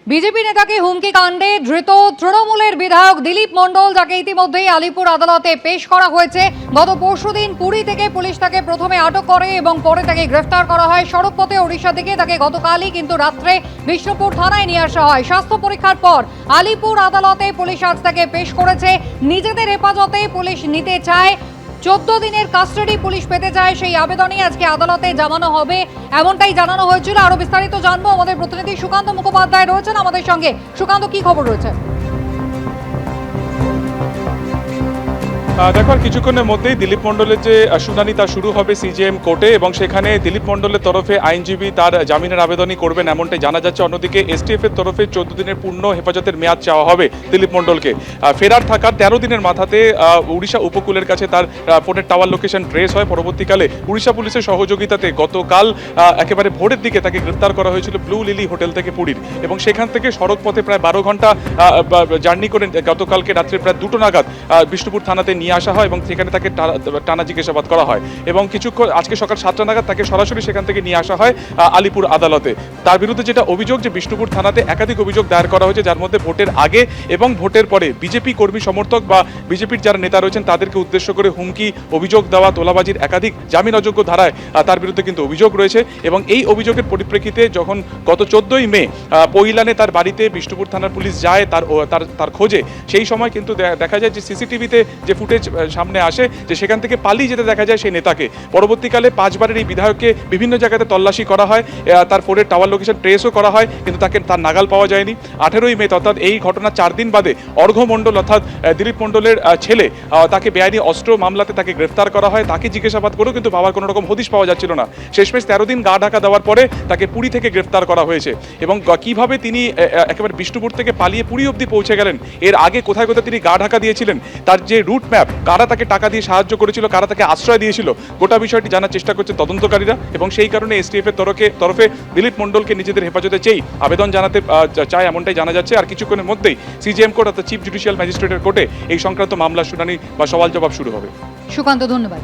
BJP নেতাকে হুমকি কাণ্ডে ধৃত তৃণমূলের বিধায়ক দিলীপ মণ্ডল, যাকে ইতিমধ্যেই আলিপুর আদালতে পেশ করা হয়েছে। গত পরশুদিন পুরী থেকে পুলিশ তাকে প্রথমে আটক করে এবং পরে তাকে গ্রেফতার করা হয় সড়ক পথে ওড়িশা থেকে। তাকে গতকালই কিন্তু রাত্রে বিষ্ণুপুর থানায় নিয়ে আসা হয়। স্বাস্থ্য পরীক্ষার পর আলিপুর আদালতে পুলিশ আজ তাকে পেশ করেছে। নিজেদের হেফাজতে পুলিশ নিতে চায়, 14 দিনের কাস্টাডি পুলিশ পেতে চায়, সেই আবেদনই আজকে আদালতে জানানো হবে এমনটাই জানানো হয়েছিল। আরো বিস্তারিত জানবো, আমাদের প্রতিনিধি সুকান্ত মুখোপাধ্যায় রয়েছেন আমাদের সঙ্গে। সুকান্ত, কি খবর রয়েছে? দেখো, কিছুক্ষণের মধ্যেই দিলীপ মণ্ডলের যে শুনানি তা শুরু হবে সিজেএম কোর্টে, এবং সেখানে দিলীপ মণ্ডলের তরফে আইনজীবী তার জামিনের আবেদনই করবেন এমনটাই জানা যাচ্ছে। অন্যদিকে এসটিএফ এর তরফে 14 দিনের পূর্ণ হেফাজতের মেয়াদ চাওয়া হবে দিলীপ মণ্ডলকে। ফেরার থাকার 13 দিনের মাথাতে উড়িষ্যা উপকূলের কাছে তার ফোনের টাওয়ার লোকেশন ট্রেস হয়। পরবর্তীকালে উড়িষ্যা পুলিশের সহযোগিতাতে গতকাল একেবারে ভোরের দিকে তাকে গ্রেফতার করা হয়েছিল ব্লু লিলি হোটেল থেকে পুরীর, এবং সেখান থেকে সড়ক পথে প্রায় 12 ঘন্টা জার্নি করে গতকালকে রাত্রে প্রায় 2টো নাগাদ বিষ্ণুপুর থানাতে নিয়ে আসা হয় এবং সেখানে তাকে টানা জিজ্ঞাসাবাদ করা হয়। এবং কিছুক্ষণ আজকে সকাল 7টা নাগাদ তাকে সরাসরি সেখান থেকে নিয়ে আসা হয় আলিপুর আদালতে। তার বিরুদ্ধে যেটা অভিযোগ, যে বিষ্ণুপুর থানাতে একাধিক অভিযোগ দায়ের করা হয়েছে, যার মধ্যে ভোটের আগে এবং ভোটের পরে বিজেপি কর্মী সমর্থক বা বিজেপির যারা নেতা রয়েছেন তাদেরকে উদ্দেশ্য করে হুমকি, অভিযোগ দেওয়া, তোলাবাজির একাধিক জামিন অযোগ্য ধারায় তার বিরুদ্ধে কিন্তু অভিযোগ রয়েছে। এবং এই অভিযোগের পরিপ্রেক্ষিতে যখন গত 14ই মে পৈলানে তার বাড়িতে বিষ্ণুপুর থানার পুলিশ যায় তার খোঁজে, সেই সময় কিন্তু দেখা যায় যে সিসিটিভিতে যে ফুটেজ সামনে আসে, যে সেখান থেকে পালিয়ে যেতে দেখা যায় সেই নেতাকে। পরবর্তীকালে 5 বারের এই বিধায়ককে বিভিন্ন জায়গাতে তল্লাশি করা হয়, তার ফোনের টাওয়ার লোকেশন ট্রেসও করা হয়, কিন্তু তার নাগাল পাওয়া যায়নি। 18ই মে অর্থাৎ এই ঘটনা 4 দিন বাদে অর্ঘ্য মণ্ডল অর্থাৎ দিলীপ মণ্ডলের ছেলে, তাকে বেআইনি অস্ত্র মামলাতে তাকে গ্রেফতার করা হয়। তাকে জিজ্ঞাসাবাদ করেও কিন্তু বাবার কোনো রকম হদিশ পাওয়া যাচ্ছিল না। শেষমেশ 13 দিন গা ঢাকা দেওয়ার পরে তাকে পুরী থেকে গ্রেফতার করা হয়েছে। এবং কিভাবে তিনি একেবারে বিষ্ণুপুর থেকে পালিয়ে পুরী অবধি পৌঁছে গেলেন, এর আগে কোথায় কোথায় তিনি গা ঢাকা দিয়েছিলেন, তার যে রুট ম্যাপ, কারা তাকে টাকা দিয়ে সাহায্য করেছিল, কারা তাকে আশ্রয় দিয়েছিল, গোটা বিষয়টি জানার চেষ্টা করছে তদন্তকারীরা। এবং সেই কারণে এসটিএফ এর তরফে দিলীপ মণ্ডলকে নিজেদের হেফাজতে চেয়ে আবেদন জানাতে চায় এমনটাই জানা যাচ্ছে। আর কিছুক্ষণের মধ্যেই সিজেএম কোর্ট অর্থাৎ চিফ জুডিশিয়াল ম্যাজিস্ট্রেটের কোর্টে এই সংক্রান্ত মামলার শুনানি বা সওয়াল জবাব শুরু হবে। সুকান্ত, ধন্যবাদ।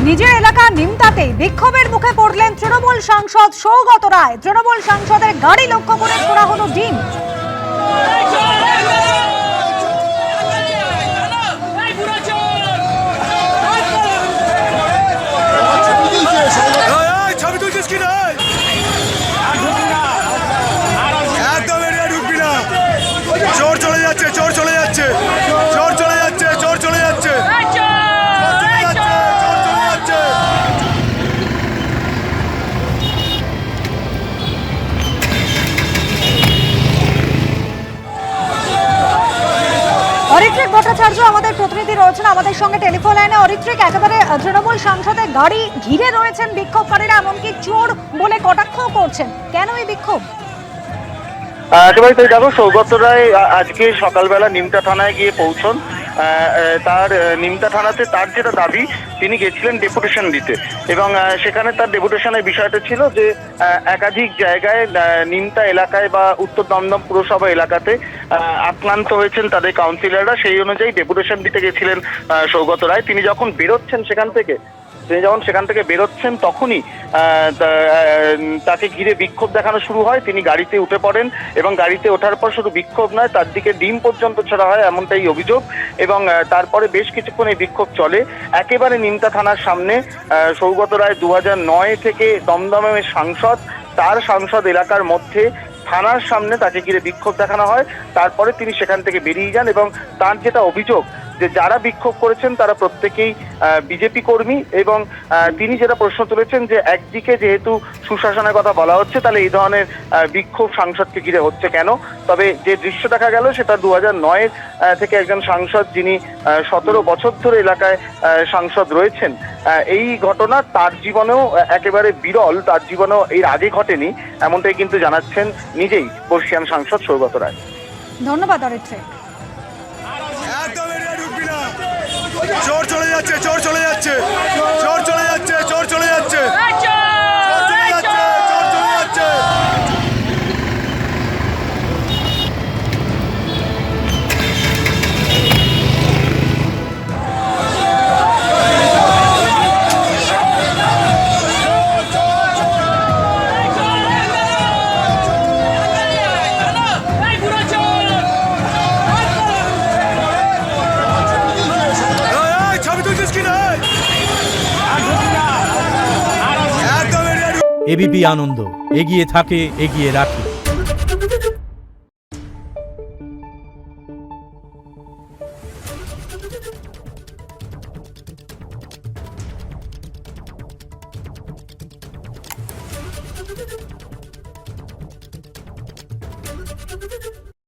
নিজের এলাকা নিমতাতে বিক্ষোভের মুখে পড়লেন তৃণমূল সাংসদ সৌগত রায়। তৃণমূল সাংসদের গাড়ি লক্ষ্য করে ছোড়া হলো ডিম। অরিত্রিক ভট্টাচার্য আমাদের প্রতিনিধি রয়েছেন আমাদের সঙ্গে টেলিফোন লাইনে। অরিত্রিক, একেবারে তৃণমূল সাংসদের গাড়ি ঘিরে রয়েছেন বিক্ষোভকারীরা, এমনকি চোর বলে কটাক্ষ করছেন। কেন এই বিক্ষোভ? একেবারে তাই। দেখো, সৌগত রায় আজকে সকালবেলা নিমতা থানায় গিয়ে পৌঁছন। তার নিমতা থানাতে তার যেটা দাবি, তিনি গেছিলেন ডেপুটেশন দিতে, এবং সেখানে তার ডেপুটেশনের বিষয়টা ছিল যে একাধিক জায়গায় নিমতা এলাকায় বা উত্তর দমদম পুরসভা এলাকাতে আক্রান্ত হয়েছেন তাদের কাউন্সিলররা। সেই অনুযায়ী ডেপুটেশন দিতে গেছিলেন সৌগত রায়। তিনি যখন সেখান থেকে বেরোচ্ছেন তখনই তাকে ঘিরে বিক্ষোভ দেখানো শুরু হয়। তিনি গাড়িতে উঠে পড়েন এবং গাড়িতে ওঠার পর শুধু বিক্ষোভ নয়, তার দিকে ডিম পর্যন্ত ছোড়া হয়, এমনটাই অভিযোগ। এবং তারপরে বেশ কিছুক্ষণ এই বিক্ষোভ চলে। একেবারে নিমতা থানার সামনে সৌগত রায় 2009 থেকে দমদমের সাংসদ, তার সাংসদ এলাকার মধ্যে থানার সামনে তাকে ঘিরে বিক্ষোভ দেখানো হয়। তারপরে তিনি সেখান থেকে বেরিয়ে যান এবং তার যেটা অভিযোগ, যে যারা বিক্ষোভ করেছেন তারা প্রত্যেকেই বিজেপি কর্মী। এবং তিনি যেটা প্রশ্ন তুলেছেন, যে একদিকে যেহেতু সুশাসনের কথা বলা হচ্ছে, তাহলে এই ধরনের বিক্ষোভ সাংসদকে ঘিরে হচ্ছে কেন? তবে যে দৃশ্য দেখা গেল সেটা 2009 থেকে একজন সাংসদ, যিনি 17 বছর ধরে এলাকায় সাংসদ রয়েছেন। এই ঘটনা তার জীবনেও একেবারে বিরল, তার জীবনেও এর আগে ঘটেনি, এমনটাই কিন্তু জানাচ্ছেন নিজেই বর্ষিয়ান সাংসদ সৌগত রায়। ধন্যবাদ অরিত্রিক। চোর চলে যাচ্ছে, চোর চলে যাচ্ছে, চোর চলে যাচ্ছে, চোর চলে যাচ্ছে, চোর চলে যাচ্ছে, চোর চলে যাচ্ছে। এবিপি আনন্দ, এগিয়ে থাকে, এগিয়ে রাখে।